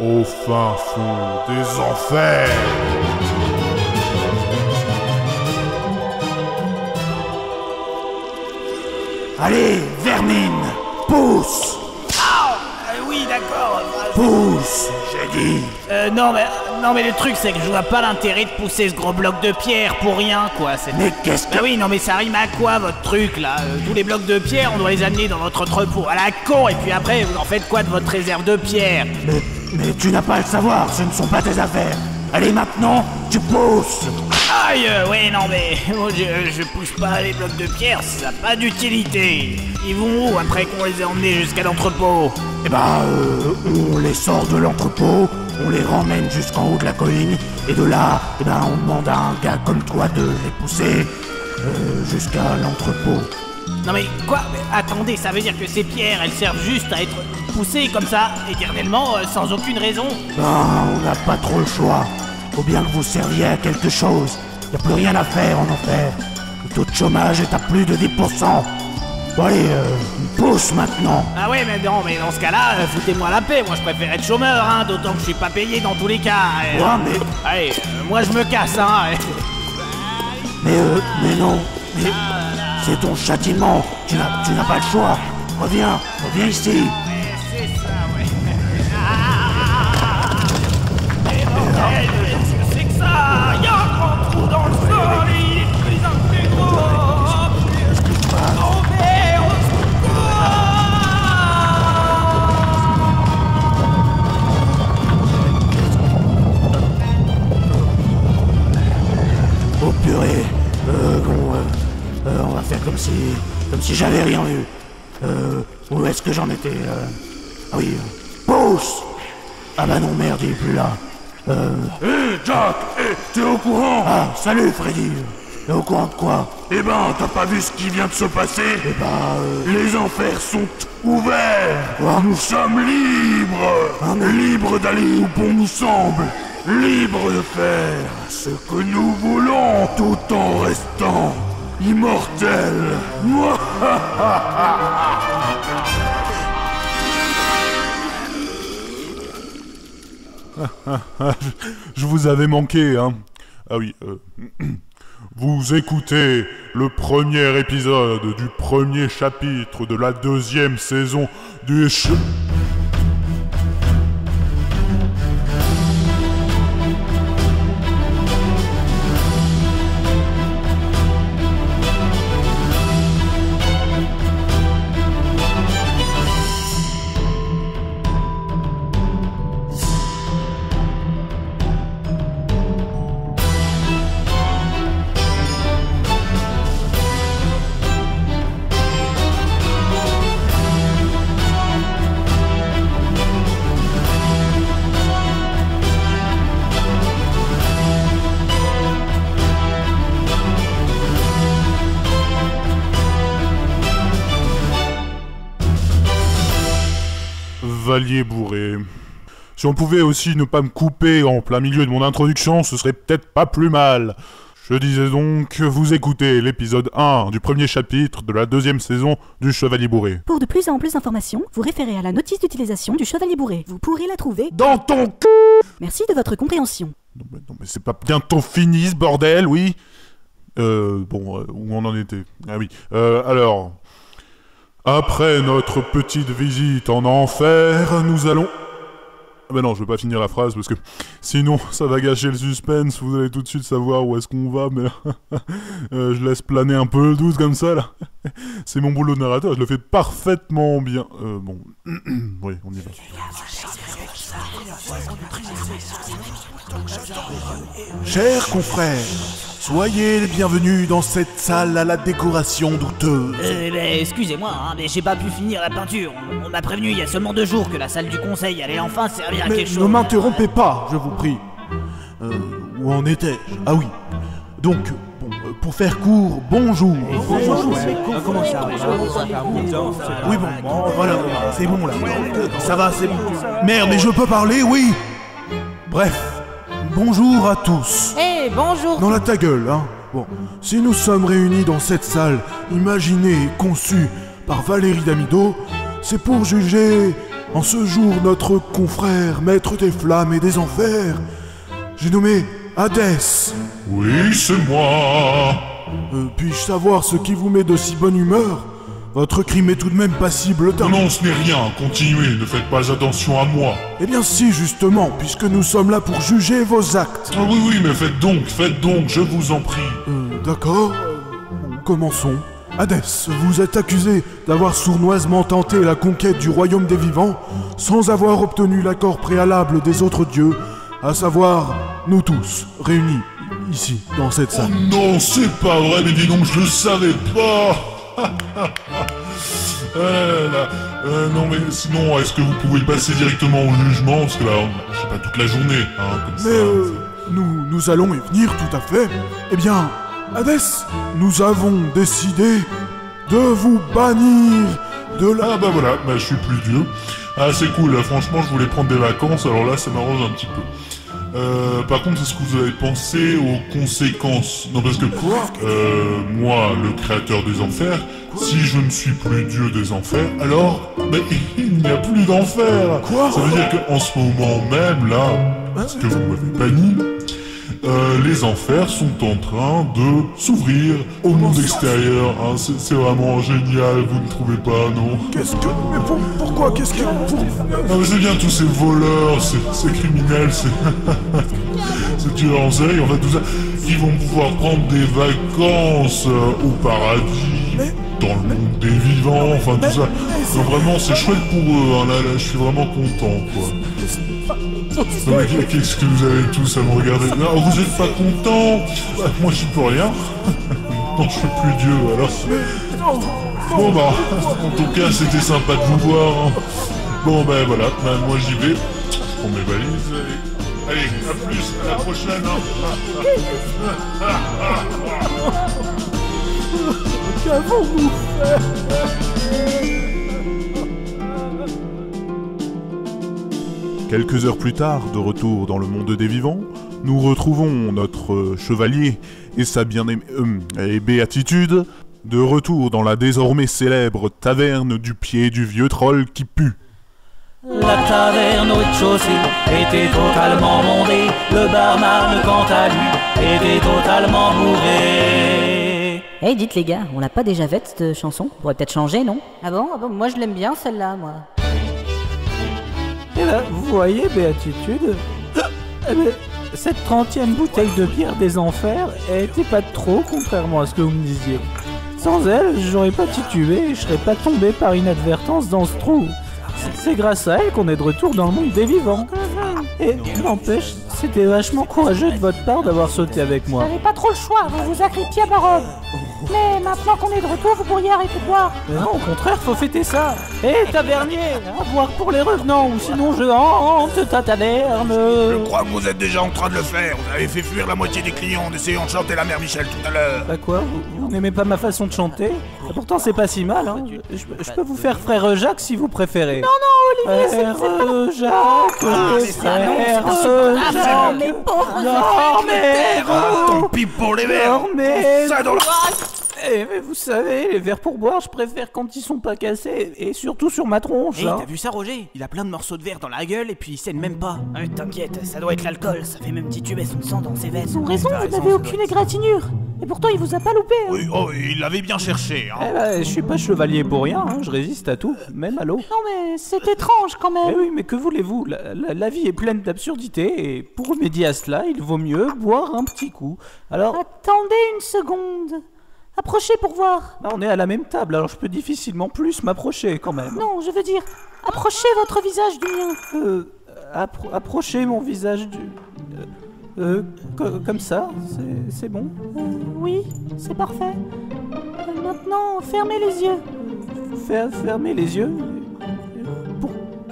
au fin fond des enfers. Allez, vermine, pousse! Oui, d'accord. Pousse, j'ai dit. Non mais le truc c'est que je vois pas l'intérêt de pousser ce gros bloc de pierre pour rien quoi. Mais qu'est-ce que... Bah oui, non mais ça rime à quoi votre truc là? Tous les blocs de pierre on doit les amener dans votre entrepôt à la con et puis après vous en faites quoi de votre réserve de pierre? Mais tu n'as pas à le savoir, ce ne sont pas tes affaires. Allez maintenant, tu pousses. Aïe, ouais non mais je pousse pas les blocs de pierre, ça n'a pas d'utilité. Ils vont où après qu'on les ait emmenés jusqu'à l'entrepôt? Eh ben, on les sort de l'entrepôt, on les ramène jusqu'en haut de la colline, et de là, eh ben, on demande à un gars comme toi de les pousser jusqu'à l'entrepôt. Non mais quoi? Mais attendez, ça veut dire que ces pierres, elles servent juste à être poussées comme ça, éternellement, sans aucune raison? Ben, on n'a pas trop le choix. Faut bien que vous serviez à quelque chose. Y a plus rien à faire en enfer. Le taux de chômage est à plus de 10%. Bon allez, pousse maintenant. Ah ouais, mais non, mais dans ce cas-là, foutez-moi la paix. Moi, je préfère être chômeur, hein, d'autant que je suis pas payé dans tous les cas. Ouais, mais... Allez, moi, je me casse, hein. Mais non, mais... C'est ton châtiment. Tu n'as pas le choix. Reviens ici. Ouais, c'est ça, ouais. Mais bordel, qu'est-ce que c'est que ça? Y'a un grand trou dans le sol et il est de plus en plus gros. Oh merde, au secours! Oh purée. On va faire comme si j'avais rien vu. Où est-ce que j'en étais? Ah oui, pousse! Ah bah non, merde, il est plus là. Jack, t'es au courant? Ah, salut Freddy. T'es au courant de quoi? Eh ben, t'as pas vu ce qui vient de se passer? Eh ben, Les enfers sont ouverts. Quoi? Nous sommes libres. Libres d'aller où bon nous semble. Libres de faire ce que nous voulons, tout en restant immortels. Je vous avais manqué, hein. Ah oui, vous écoutez le premier épisode du premier chapitre de la deuxième saison du Chevalier bourré. Si on pouvait aussi ne pas me couper en plein milieu de mon introduction, ce serait peut-être pas plus mal. Je disais donc que vous écoutez l'épisode 1 du premier chapitre de la deuxième saison du Chevalier bourré. Pour de plus en plus d'informations, vous référez à la notice d'utilisation du Chevalier bourré. Vous pourrez la trouver dans ton c***. Merci de votre compréhension. Non mais c'est pas bientôt fini ce bordel, oui. Où on en était? Ah oui, alors... Après notre petite visite en enfer, nous allons... Ah ben non, je vais pas finir la phrase parce que sinon ça va gâcher le suspense, vous allez tout de suite savoir où est-ce qu'on va, mais je laisse planer un peu le doute comme ça là. C'est mon boulot de narrateur, je le fais parfaitement bien. Oui, on y va. Chers confrères, soyez les bienvenus dans cette salle à la décoration douteuse. Excusez-moi, hein, mais j'ai pas pu finir la peinture. On m'a prévenu il y a seulement 2 jours que la salle du conseil allait enfin servir à Mais quelque chose. ne m'interrompez pas, je vous prie. Où en étais-je? Ah oui. Donc, pour faire court, bonjour. Comment ça? Oui, bon, voilà, c'est bon là. Ça va, c'est bon. Merde, mais je peux parler, oui. Bref, bonjour à tous. Eh, bonjour. Non, là, ta gueule, hein. Bon, si nous sommes réunis dans cette salle, imaginée et conçue par Valérie Damido, c'est pour juger en ce jour notre confrère, maître des flammes et des enfers, j'ai nommé Hadès. Oui, c'est moi. Puis-je savoir ce qui vous met de si bonne humeur? Votre crime est tout de même passible d'un... Non, ce n'est rien, continuez, ne faites pas attention à moi. Eh bien si, justement, puisque nous sommes là pour juger vos actes. Ah oui, mais faites donc, je vous en prie. D'accord, commençons. Hadès, vous êtes accusé d'avoir sournoisement tenté la conquête du royaume des vivants sans avoir obtenu l'accord préalable des autres dieux, à savoir nous tous, réunis ici, dans cette salle. Oh non, c'est pas vrai, mais dis donc, je le savais pas. Non mais sinon, est-ce que vous pouvez passer directement au jugement? Parce que là, je sais pas, toute la journée, hein, comme ça. Mais nous allons y venir, tout à fait. Eh bien, Hadès, nous avons décidé de vous bannir de la... Ah bah voilà, bah je suis plus dieu. Ah c'est cool, là, franchement je voulais prendre des vacances, alors là ça m'arrange un petit peu. Par contre, est-ce que vous avez pensé aux conséquences? Non, parce que moi, le créateur des enfers, si je ne suis plus dieu des enfers, alors il n'y a plus d'enfer. Quoi? Ça veut dire qu'en ce moment même, là, parce que vous m'avez banni, les enfers sont en train de s'ouvrir au monde extérieur. Hein. C'est vraiment génial, vous ne trouvez pas, non? Qu'est-ce que... Mais pourquoi? Qu'est-ce que... Non mais c'est bien tous ces voleurs, ces criminels, ces tueurs en série, en fait tout ça, qui vont pouvoir prendre des vacances au paradis, dans le monde des vivants, enfin tout ça. Donc vraiment c'est chouette pour eux, hein. Là je suis vraiment content quoi. Non mais qu'est-ce que vous avez tous à me regarder? Non, vous êtes pas contents? Moi je suis pour rien. Non, je suis plus Dieu alors. Bon bah, en tout cas c'était sympa de vous voir. Hein. Bon ben voilà, moi j'y vais. Je prends mes valises. Allez, à plus, à la prochaine. Qu'avons-nous fait? Quelques heures plus tard, de retour dans le monde des vivants, nous retrouvons notre chevalier et sa bien-aimée et béatitude, de retour dans la désormais célèbre taverne du pied du vieux troll qui pue. La taverne au rez-de-chaussée était totalement bondée. Le barman, quant à lui, était totalement bourré. Hey, dites les gars, on l'a pas déjà faite cette chanson? On pourrait peut-être changer, non? Ah bon? Moi je l'aime bien celle-là, moi. Et là, vous voyez, béatitude, cette 30e bouteille de bière des enfers, elle était pas de trop, contrairement à ce que vous me disiez. Sans elle, j'aurais pas titubé et je serais pas tombé par inadvertance dans ce trou. C'est grâce à elle qu'on est de retour dans le monde des vivants. Et n'empêche, c'était vachement courageux de votre part d'avoir sauté avec moi. Vous n'avez pas trop le choix, vous vous agrippiez à ma robe. Mais maintenant qu'on est de retour, vous pourriez arrêter de boire. Mais non, au contraire, faut fêter ça. Hé, tavernier, à boire pour les revenants, ou sinon je hante ta taverne. Je crois que vous êtes déjà en train de le faire. Vous avez fait fuir la moitié des clients en essayant de chanter la mère Michel tout à l'heure. Bah quoi, vous n'aimez pas ma façon de chanter? Pourtant c'est pas si mal, hein. Je peux vous faire frère Jacques si vous préférez. Non, Olivier, Frère Jacques, frère Jacques. mais pauvre Non, mais Tant pis pour les verres. non, mais... Ça dans la... Mais vous savez, les verres pour boire, je préfère quand ils sont pas cassés, et surtout sur ma tronche. Hé, hein. t'as vu ça, Roger? Il a plein de morceaux de verre dans la gueule et puis il saigne même pas. Ah, mais t'inquiète, ça doit être l'alcool, ça fait même tituber son sang dans ses veines. Ils ont raison, vous n'avez aucune égratignure. Et pourtant, il vous a pas loupé. Hein. Oui, oh, il l'avait bien cherché, hein. Eh ben, je suis pas chevalier pour rien, hein. Je résiste à tout, même à l'eau. Non, mais c'est étrange quand Eh même. oui, mais que voulez-vous, la vie est pleine d'absurdités, et pour remédier à cela, il vaut mieux boire un petit coup. Alors, Attendez une seconde. Approchez pour voir. bah, on est à la même table, alors je peux difficilement plus m'approcher quand même. Non, je veux dire, approchez votre visage du mien. Approchez mon visage du... comme ça, c'est bon. Oui, c'est parfait. Maintenant, fermez les yeux. Fermez les yeux.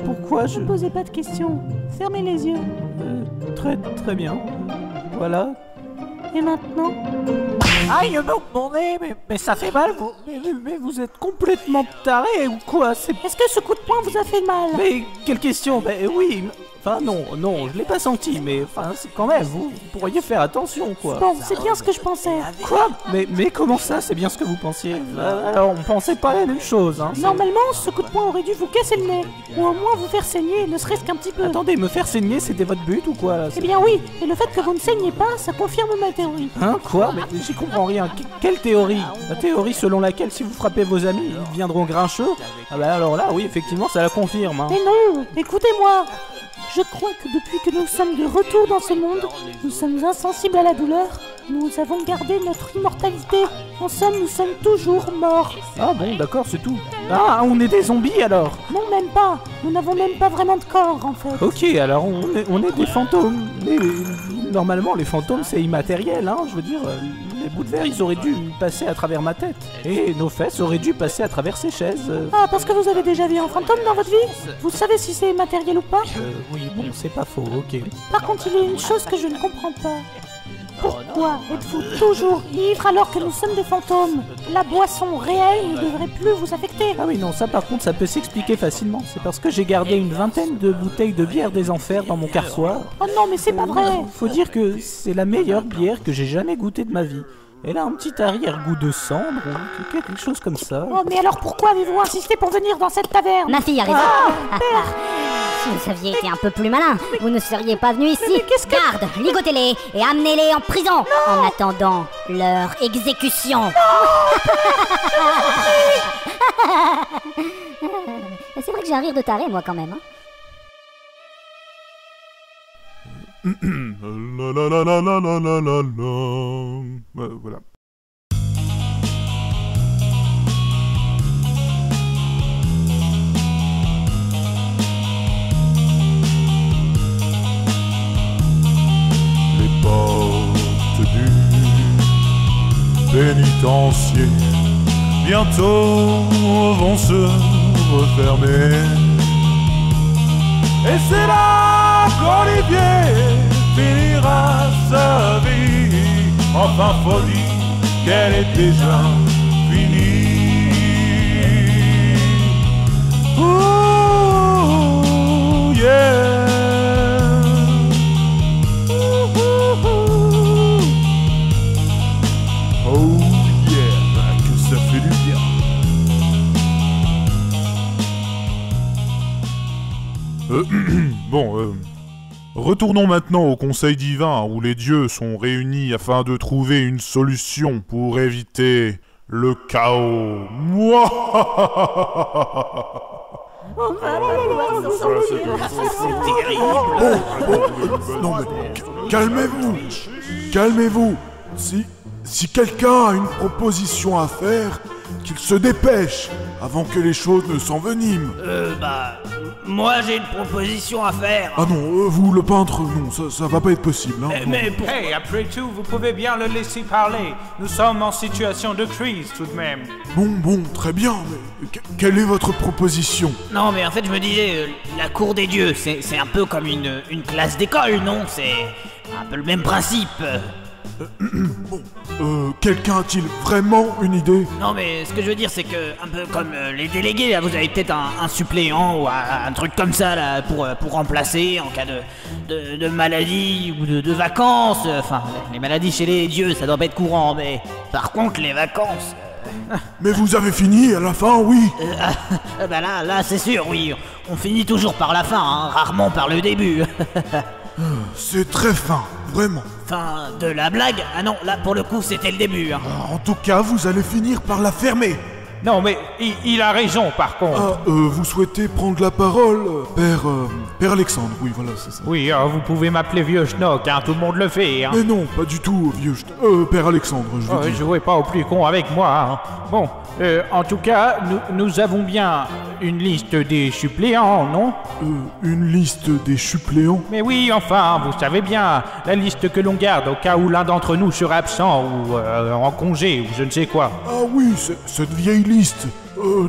Pourquoi je... Ne posez pas de questions. Fermez les yeux. Très bien. Voilà. Et maintenant? Aïe, mon nez, mais ça fait mal, vous... Mais vous êtes complètement taré ou quoi? Est-ce que ce coup de poing vous a fait mal? Mais quelle question? Ben oui, Enfin non, je l'ai pas senti, mais enfin c'est quand même, vous pourriez faire attention quoi. Bon, c'est bien ce que je pensais. Quoi? Mais comment ça, c'est bien ce que vous pensiez? Alors on pensait pas la même chose, hein. Normalement, ce coup de poing aurait dû vous casser le nez. Ou au moins vous faire saigner, ne serait-ce qu'un petit peu. Attendez, me faire saigner, c'était votre but ou quoi là? Eh bien oui, et le fait que vous ne saignez pas, ça confirme ma théorie. Hein, quoi? Mais j'y comprends rien. Quelle théorie? La théorie selon laquelle si vous frappez vos amis, ils deviendront grincheux? Ah bah alors là, oui, effectivement, ça la confirme, hein. Mais non, écoutez-moi. Je crois que depuis que nous sommes de retour dans ce monde, nous sommes insensibles à la douleur. Nous avons gardé notre immortalité. En somme, nous sommes toujours morts. Ah bon, d'accord, c'est tout. Ah, on est des zombies alors? Non, même pas. Nous n'avons même pas vraiment de corps, en fait. Ok, alors on est des fantômes. Mais normalement, les fantômes, c'est immatériel, hein. Je veux dire, les bouts de verre, ils auraient dû passer à travers ma tête. Et nos fesses auraient dû passer à travers ces chaises. Ah, parce que vous avez déjà vu un fantôme dans votre vie? Vous savez si c'est matériel ou pas? Oui, bon, c'est pas faux, ok. Par contre, il y a une chose que je ne comprends pas. Pourquoi êtes-vous toujours ivre alors que nous sommes des fantômes? La boisson réelle ne devrait plus vous affecter. Ah oui, non, ça par contre, ça peut s'expliquer facilement. C'est parce que j'ai gardé une vingtaine de bouteilles de bière des enfers dans mon carçoir. Oh non, mais c'est pas vrai. Faut dire que c'est la meilleure bière que j'ai jamais goûtée de ma vie. Elle a un petit arrière-goût de cendre ou quelque chose comme ça. Oh, mais alors pourquoi avez-vous insisté pour venir dans cette taverne? Ma fille a raison. Père. Si vous aviez été un peu plus malin, vous ne seriez pas venu ici. Mais qu'est-ce que... Garde, ligotez-les et amenez-les en prison en attendant leur exécution. C'est vrai que j'ai un rire de taré, moi, quand même. Hein. La la la la la la la la la. Voilà. Les portes du pénitencier bientôt vont se refermer. Et c'est là qu'Olivier finira sa vie. Enfin faut dire qu'elle est déjà finie. Ooh, yeah. Oh yeah, que ça fait du bien. Bon, retournons maintenant au Conseil divin où les dieux sont réunis afin de trouver une solution pour éviter le chaos. Mouah. Non mais calmez-vous, calmez-vous. Si quelqu'un a une proposition à faire, qu'il se dépêche avant que les choses ne s'enveniment. Moi j'ai une proposition à faire. Ah non, vous le peintre, non, ça va pas être possible. Hein, non. Mais pour... Hey, après tout, vous pouvez bien le laisser parler. Nous sommes en situation de crise tout de même. Bon, très bien, mais quelle est votre proposition? Non mais en fait je me disais, la cour des dieux, c'est un peu comme une classe d'école, non? C'est un peu le même principe. Quelqu'un a-t-il vraiment une idée? Non mais ce que je veux dire c'est que, un peu comme les délégués, là, vous avez peut-être un suppléant ou un truc comme ça là pour remplacer en cas de maladie ou de vacances. Enfin, les maladies chez les dieux ça doit pas être courant, mais par contre les vacances... Mais vous avez fini à la fin, oui? Bah là c'est sûr, oui. On finit toujours par la fin, hein, rarement par le début. C'est très fin, vraiment. Fin de la blague? Ah non, là pour le coup c'était le début. Hein. En tout cas, vous allez finir par la fermer. Non, mais il a raison par contre. Vous souhaitez prendre la parole, Père Alexandre? Oui, voilà, c'est ça. Oui, vous pouvez m'appeler Vieux Schnock, hein, tout le monde le fait. Hein. Mais non, pas du tout, Père Alexandre, je veux dire. Jouez pas au plus con avec moi. Hein. Bon, en tout cas, nous avons bien une liste des suppléants, non? Une liste des suppléants? Mais oui, enfin, vous savez bien, la liste que l'on garde au cas où l'un d'entre nous serait absent ou en congé ou je ne sais quoi. Ah oui, cette vieille liste.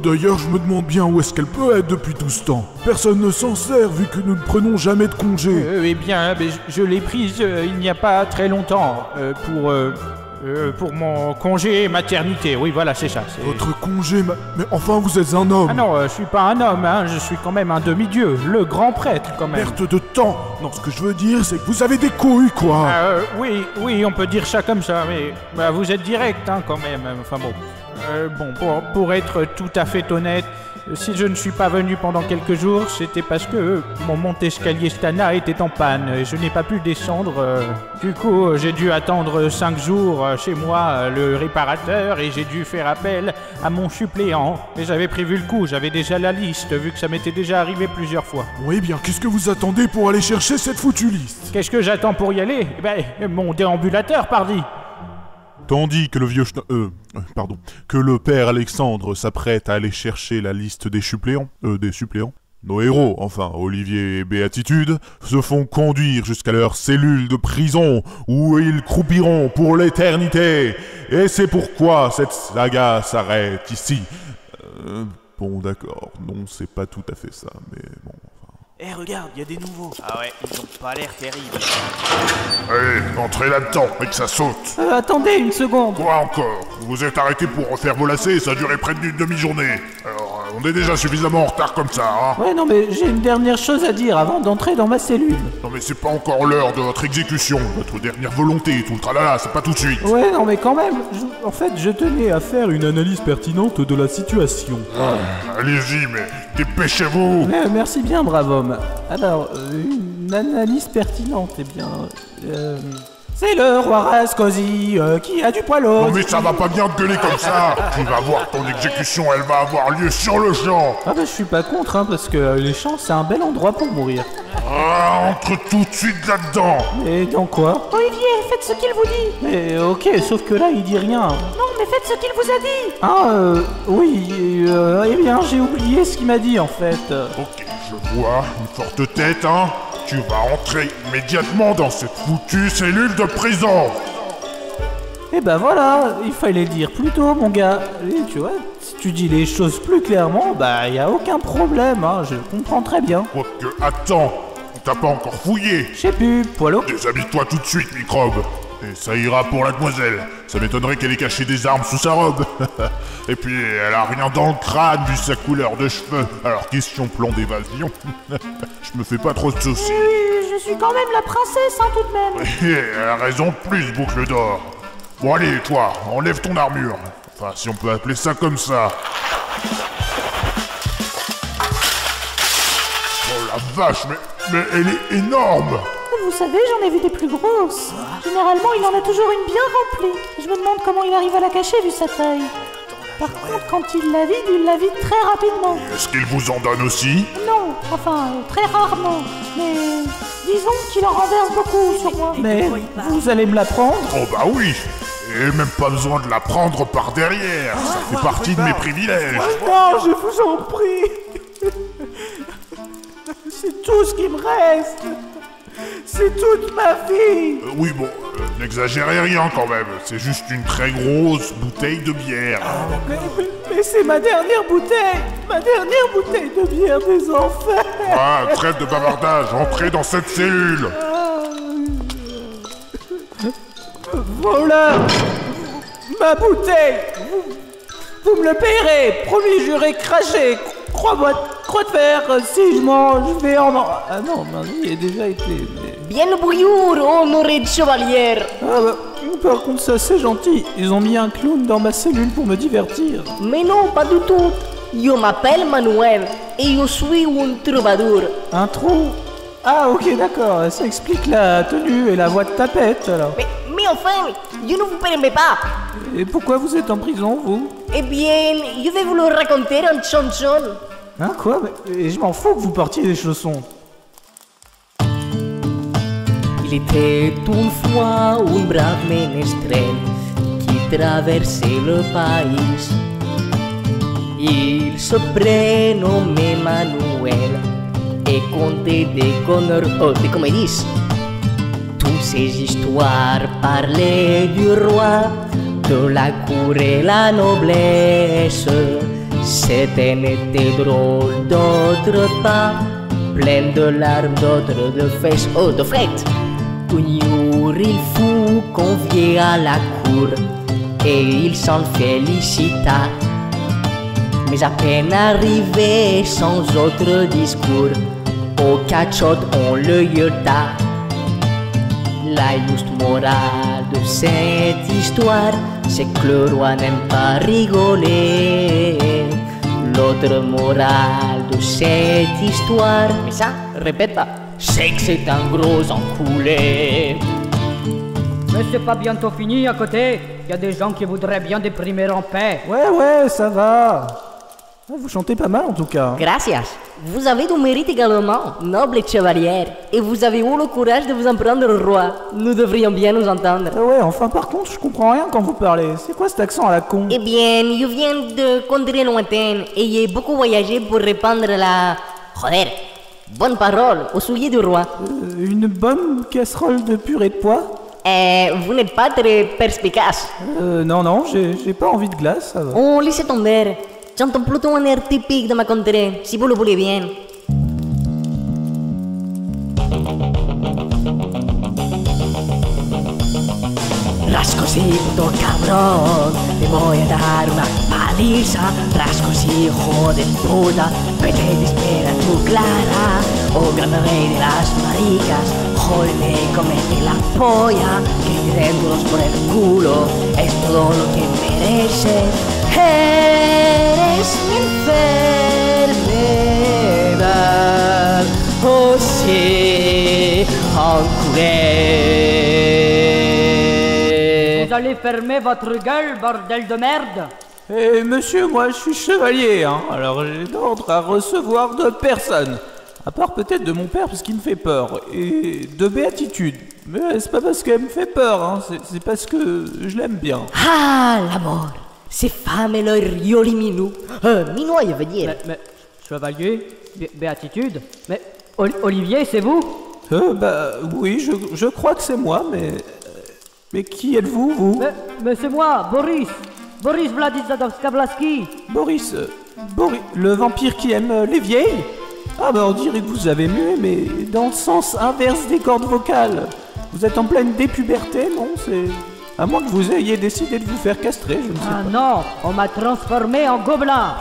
D'ailleurs, je me demande bien où est-ce qu'elle peut être depuis tout ce temps. Personne ne s'en sert vu que nous ne prenons jamais de congé. Eh bien, je l'ai prise il n'y a pas très longtemps pour Pour mon congé maternité, oui, voilà, c'est ça. Votre congé, mais enfin, vous êtes un homme. Ah non, je suis pas un homme, hein, je suis quand même un demi-dieu, le grand prêtre, quand même. Perte de temps. Non, ce que je veux dire, c'est que vous avez des couilles, quoi. Oui, on peut dire ça comme ça, mais bah, vous êtes direct, hein, quand même. Enfin bon. Pour être tout à fait honnête, si je ne suis pas venu pendant quelques jours, c'était parce que mon monte-escalier Stana était en panne et je n'ai pas pu descendre. Du coup, j'ai dû attendre 5 jours chez moi, le réparateur, et j'ai dû faire appel à mon suppléant. Et j'avais prévu le coup, j'avais déjà la liste, vu que ça m'était déjà arrivé plusieurs fois. Oui, bien, qu'est-ce que vous attendez pour aller chercher cette foutue liste? Qu'est-ce que j'attends pour y aller? Eh ben, mon déambulateur, pardi. Tandis que que le père Alexandre s'apprête à aller chercher la liste des suppléants, nos héros, enfin Olivier et Béatitude, se font conduire jusqu'à leur cellule de prison où ils croupiront pour l'éternité. Et c'est pourquoi cette saga s'arrête ici. Bon, d'accord, non, c'est pas tout à fait ça, mais bon... Eh, regarde, y a des nouveaux. Ah ouais, ils ont pas l'air terribles. Allez, entrez là-dedans et que ça saute. Attendez une seconde. Quoi encore? Vous vous êtes arrêté pour refaire vos lacets et ça a duré près d'une demi-journée. Alors, on est déjà suffisamment en retard comme ça, hein? Ouais, non, mais j'ai une dernière chose à dire avant d'entrer dans ma cellule. Non mais c'est pas encore l'heure de votre exécution, votre dernière volonté, tout le tralala, c'est pas tout de suite. Ouais, non, mais quand même, en fait, je tenais à faire une analyse pertinente de la situation. Allez-y, mais dépêchez-vous. Merci bien, brave homme. Alors, une analyse pertinente, eh bien... c'est le roi Rascosi qui a du poil au... Non mais ça va pas bien gueuler comme ça. Tu vas voir, ton exécution, elle va avoir lieu sur le champ. Ah bah je suis pas contre, hein, parce que les champs, c'est un bel endroit pour mourir. Ah, entre tout de suite là-dedans. Et dans quoi? Olivier, faites ce qu'il vous dit. Mais ok, sauf que là, il dit rien. Non, mais faites ce qu'il vous a dit. Ah, oui, eh bien, j'ai oublié ce qu'il m'a dit, en fait. Ok, je vois, une forte tête, hein. Tu vas entrer immédiatement dans cette foutue cellule de prison. Et ben voilà, il fallait le dire plus tôt, mon gars. Et tu vois, si tu dis les choses plus clairement, bah y a aucun problème, hein, je comprends très bien. Quoique, attends, on t'a pas encore fouillé. Je sais plus, poilo. Déshabille-toi tout de suite, microbe. Et ça ira pour la demoiselle. Ça m'étonnerait qu'elle ait caché des armes sous sa robe. Et puis, elle a rien dans le crâne vu sa couleur de cheveux. Alors, question plan d'évasion. Je me fais pas trop de soucis. Oui, je suis quand même la princesse, hein, tout de même. Elle a raison de plus, boucle d'or. Bon allez, toi, enlève ton armure. Enfin, si on peut appeler ça comme ça. Oh la vache, mais elle est énorme. Vous savez, j'en ai vu des plus grosses. Généralement, il en a toujours une bien remplie. Je me demande comment il arrive à la cacher vu sa taille. Par contre, quand il la vide très rapidement. Est-ce qu'il vous en donne aussi? Non, enfin, très rarement. Mais disons qu'il en renverse beaucoup sur moi. Mais vous allez me la prendre? Oh bah oui. Et même pas besoin de la prendre par derrière. Ça fait partie de mes privilèges. Non, je vous en prie. C'est tout ce qui me reste. C'est toute ma vie. Oui, bon, n'exagérez rien quand même. C'est juste une très grosse bouteille de bière. Mais c'est ma dernière bouteille. Ma dernière bouteille de bière des enfers. Ah, trêve de bavardage. Entrez dans cette cellule. Voilà ma bouteille. Vous me le payerez. Promis, juré, craché. Croix de fer. Si je mange, je vais en... Ah non, il a déjà été... Mais... Bien le bouillour, honoré de chevalier. Ah bah, par contre, ça c'est gentil. Ils ont mis un clown dans ma cellule pour me divertir. Mais non, pas du tout. Je m'appelle Manuel et je suis un troubadour. Un trou? Ah ok, d'accord. Ça explique la tenue et la voix de tapette, alors. Mais enfin, je ne vous permets pas. Et pourquoi vous êtes en prison, vous? Eh bien, je vais vous le raconter en chanson. Hein, quoi? Mais je m'en fous que vous portiez des chaussons. Il était une fois un brave ménestrel qui traversait le pays. Il se prénommait Manuel et contait des des comédies. Toutes ces histoires parlaient du roi, de la cour et la noblesse. Certaines étaient drôles, d'autres pas, pleines de larmes, d'autres de fesses, de fêtes. Un jour il fut convié à la cour et il s'en félicita. Mais à peine arrivé sans autre discours, au cachot on le jeta. La juste morale de cette histoire, c'est que le roi n'aime pas rigoler. L'autre morale de cette histoire, mais ça, répète pas, c'est que c'est un gros enculé. Mais c'est pas bientôt fini à côté? Il y a des gens qui voudraient bien déprimer en paix. Ouais, ça va. Vous chantez pas mal en tout cas. Gracias. Vous avez du mérite également, noble chevalière. Et vous avez eu le courage de vous en prendre au roi. Nous devrions bien nous entendre. Ouais, enfin par contre, je comprends rien quand vous parlez. C'est quoi cet accent à la con? Eh bien, je viens de contrées lointaines et j'ai beaucoup voyagé pour répandre la... Joder, bonne parole au soulier du roi. Une bonne casserole de purée de pois? Vous n'êtes pas très perspicace. Non, j'ai pas envie de glace, ça va. Oh, laissez tomber. J'entends plutôt un air typique de ma contrée, si vous le voulez bien. Rascosito cabrón, te voy a dar una paliza. Rascos hijo de puta, vete y te espera tu Clara. Oh gran rey de las maricas, jódete, comete la polla. Que te den duros por el culo, es todo lo que mereces. Eres mi enfermedad, oh sí, enculé. Vous allez fermer votre gueule, bordel de merde! Eh monsieur, moi je suis chevalier, hein, alors j'ai d'ordre à recevoir de personne. À part peut-être de mon père parce qu'il me fait peur, et de béatitude. Mais c'est pas parce qu'elle me fait peur, hein, c'est parce que je l'aime bien. Ah, l'amour, ces femmes et leur rioli minou. Minois, je veux dire. Mais chevalier, béatitude, mais Olivier, c'est vous? Bah oui, je crois que c'est moi, mais qui êtes-vous, vous? Mais c'est moi, Boris Vladislavski. Boris, le vampire qui aime les vieilles? Ah bah on dirait que vous avez mué, mais dans le sens inverse des cordes vocales. Vous êtes en pleine dépuberté, non? C'est... À moins que vous ayez décidé de vous faire castrer, je ne sais pas. Ah non, on m'a transformé en gobelin.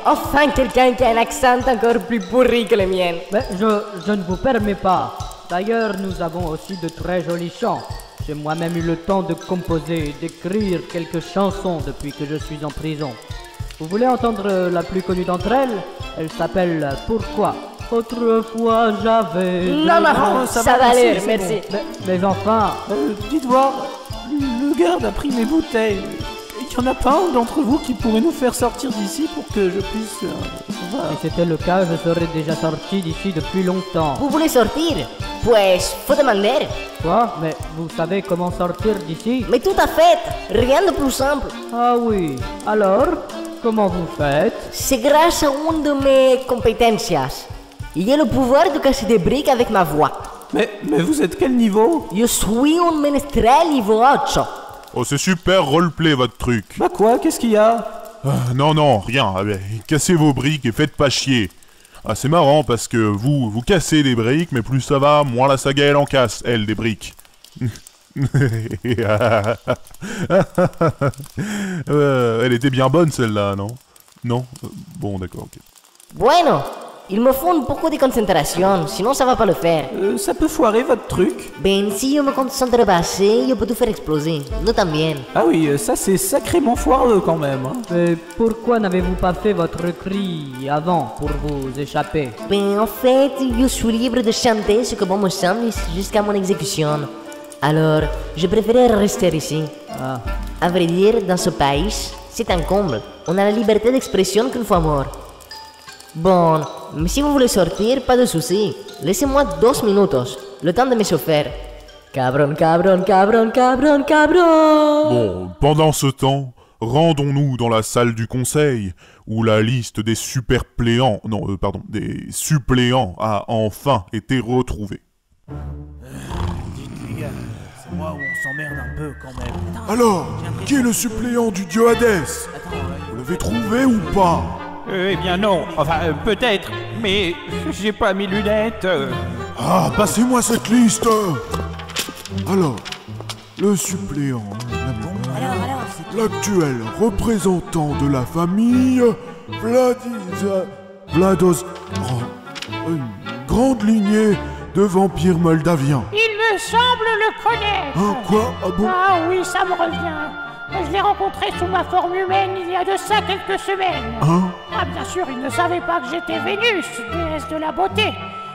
Enfin quelqu'un qui a un accent encore plus pourri que le mien. Mais je ne vous permets pas. D'ailleurs, nous avons aussi de très jolis chants. J'ai moi-même eu le temps de composer et d'écrire quelques chansons depuis que je suis en prison. Vous voulez entendre la plus connue d'entre elles? Elle s'appelle Pourquoi? Autrefois j'avais... Non, ça va aller, merci. Mais enfin... Dites voir, le garde a pris mes bouteilles. Il n'y en a pas un d'entre vous qui pourrait nous faire sortir d'ici pour que je puisse... Si c'était le cas, je serais déjà sorti d'ici depuis longtemps. Vous voulez sortir? Pues, faut demander. Quoi? Mais vous savez comment sortir d'ici? Mais tout à fait, rien de plus simple. Ah oui, alors, comment vous faites? C'est grâce à une de mes compétences. J'ai le pouvoir de casser des briques avec ma voix. Mais vous êtes quel niveau? Je suis un ménestrel niveau 8. Oh, c'est super roleplay votre truc. Bah quoi? Qu'est-ce qu'il y a? Non, rien. Ah ben, cassez vos briques et faites pas chier. Ah, c'est marrant parce que vous cassez des briques, mais plus ça va, moins la saga elle en casse, elle, des briques. Elle était bien bonne celle-là, non? Non? Bon, d'accord, ok. Bueno, il me faut beaucoup de concentration, sinon ça va pas le faire. Ça peut foirer votre truc? Ben, si je me concentre pas assez, je peux tout faire exploser. Nous también. Ah oui, ça c'est sacrément foireux quand même. Hein. Mais pourquoi n'avez-vous pas fait votre cri avant pour vous échapper? Ben, en fait, je suis libre de chanter ce que bon me semble jusqu'à mon exécution. Alors, je préférais rester ici. Ah. À vrai dire, dans ce pays, c'est un comble. On a la liberté d'expression qu'une fois mort. Bon, mais si vous voulez sortir, pas de soucis. Laissez-moi 2 minutes, le temps de me chauffer. Cabron. Bon, pendant ce temps, rendons-nous dans la salle du conseil, où la liste des des suppléants a enfin été retrouvée. Dites les gars, c'est moi où on s'emmerde un peu quand même. Alors, qui est le suppléant du dieu Hadès? Vous l'avez trouvé ou pas? Eh bien non, enfin peut-être, mais j'ai pas mes lunettes. Ah, passez-moi cette liste. Alors, le suppléant, l'actuel représentant de la famille, Vlados... une grande lignée de vampires moldaviens. Il me semble le connaître. Hein, quoi? Ah bon? Ah oui, ça me revient. Je l'ai rencontré sous ma forme humaine il y a de ça quelques semaines. Hein? Ah bien sûr, il ne savait pas que j'étais Vénus, déesse de la beauté.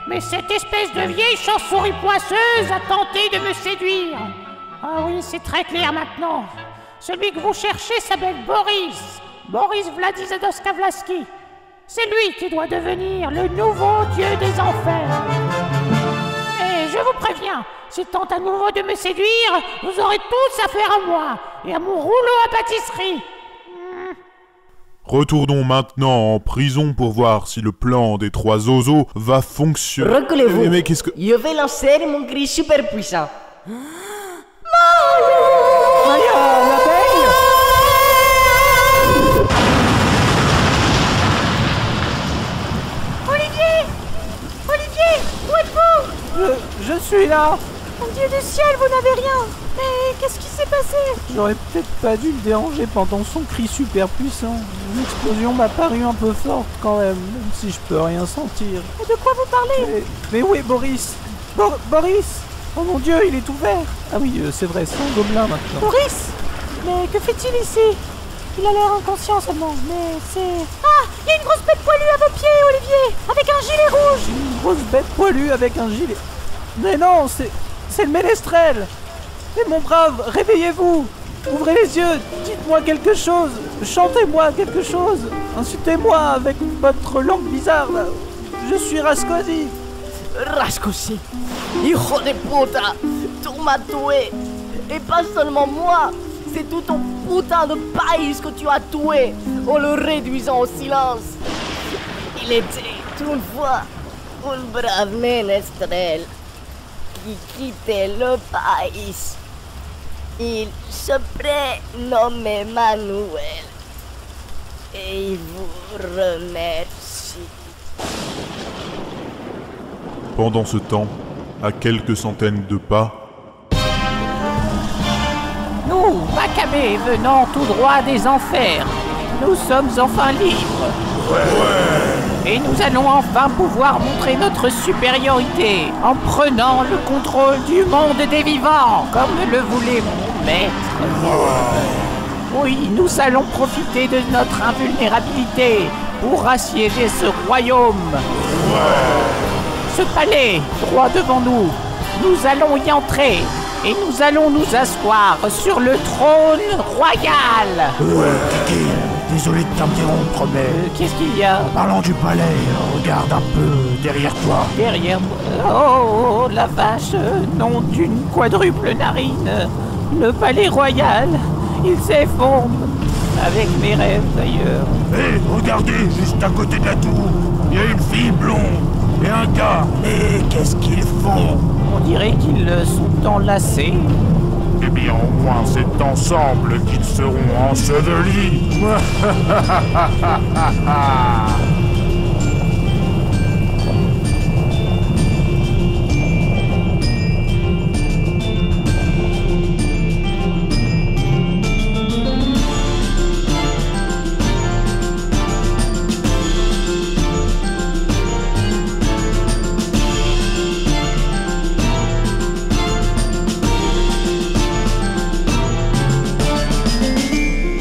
Mais cette espèce de vieille chauve-souris poisseuse a tenté de me séduire. Ah oui, c'est très clair maintenant. Celui que vous cherchez s'appelle Boris. Boris Vladisladoskavlaski. C'est lui qui doit devenir le nouveau dieu des enfers. Et je vous préviens, s'il tente à nouveau de me séduire, vous aurez tous affaire à moi et à mon rouleau à pâtisserie. Retournons maintenant en prison pour voir si le plan des 3 zozos va fonctionner. Reculez-vous. Mais qu'est-ce que... Je vais lancer mon cri super puissant. Olivier, où êtes-vous? Je suis là. Mon Dieu du ciel, vous n'avez rien. Mais qu'est-ce qui s'est passé? J'aurais peut-être pas dû le déranger pendant son cri super puissant. L'explosion m'a paru un peu forte quand même si je peux rien sentir. Mais de quoi vous parlez? Mais où est Boris? Boris! Oh mon Dieu, il est ouvert! Ah oui, c'est vrai, c'est un gobelin maintenant. Boris? Mais que fait-il ici? Il a l'air inconscient seulement, mais c'est... Ah! Il y a une grosse bête poilue à vos pieds, Olivier! Avec un gilet rouge! Une grosse bête poilue avec un gilet... Mais non, c'est le ménestrel! Mais mon brave, réveillez-vous! Ouvrez les yeux, dites-moi quelque chose! Chantez-moi quelque chose! Insultez-moi avec votre langue bizarre! Je suis Rascosi! Rascosi, hijo de puta, tu m'as tué. Et pas seulement moi, c'est tout ton putain de pays que tu as tué en le réduisant au silence. Il était une fois un brave ménestrel qui quittait le pays. Il se prénommait Manuel et il vous remercie. Pendant ce temps, à quelques centaines de pas... Nous, Macabé, venant tout droit des enfers, nous sommes enfin libres. Et nous allons enfin pouvoir montrer notre supériorité en prenant le contrôle du monde des vivants, comme le voulait mon maître. Oui, nous allons profiter de notre invulnérabilité pour assiéger ce royaume. Ce palais, droit devant nous, nous allons y entrer et nous allons nous asseoir sur le trône royal. Kiki, désolé de t'interrompre, mais... Qu'est-ce qu'il y a? En parlant du palais, regarde un peu derrière toi. Derrière moi? Oh, la vache, nom d'une quadruple narine. Le palais royal, il s'effondre. Avec mes rêves, d'ailleurs. Hé, regardez, juste à côté de la tour, il y a une fille blonde. Et un gars, mais qu'est-ce qu'ils font? On dirait qu'ils sont enlacés. Eh bien, au moins, c'est ensemble qu'ils seront ensevelis.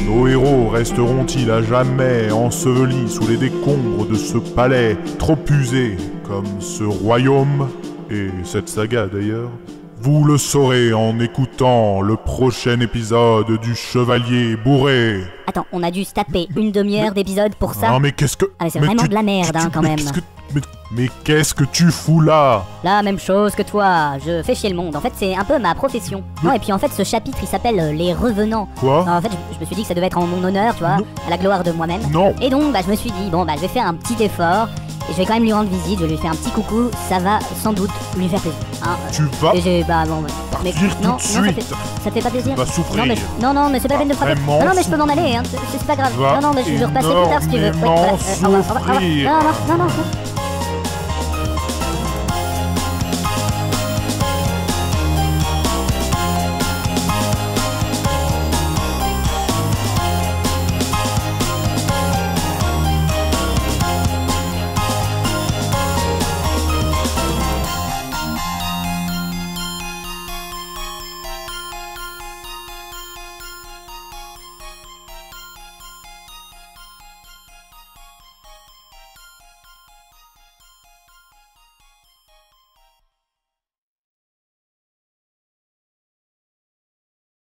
Nos héros resteront-ils à jamais ensevelis sous les décombres de ce palais trop usé comme ce royaume et cette saga d'ailleurs? Vous le saurez en écoutant le prochain épisode du Chevalier Bourré. Attends, on a dû se taper une demi-heure d'épisode pour ça. Non mais qu'est-ce que... Ah mais c'est vraiment de la merde quand même. Mais qu'est-ce que tu fous là? La même chose que toi, je fais chier le monde. En fait, c'est un peu ma profession. Non, et puis en fait, ce chapitre, il s'appelle Les Revenants. Quoi? En fait, je me suis dit que ça devait être en mon honneur, tu vois, à la gloire de moi-même. Non. Et donc, je me suis dit, bon, je vais faire un petit effort. Et je vais quand même lui rendre visite, je vais lui faire un petit coucou. Ça va sans doute lui faire plaisir. Hein. Tu vas mais partir tout de suite. Ça te fait pas plaisir? Tu vas souffrir. Non, mais c'est pas peine de frapper. Non, mais je peux m'en aller, hein. C'est pas grave. Non, mais je repasserai plus tard si tu veux. Vraiment souffrir. Non.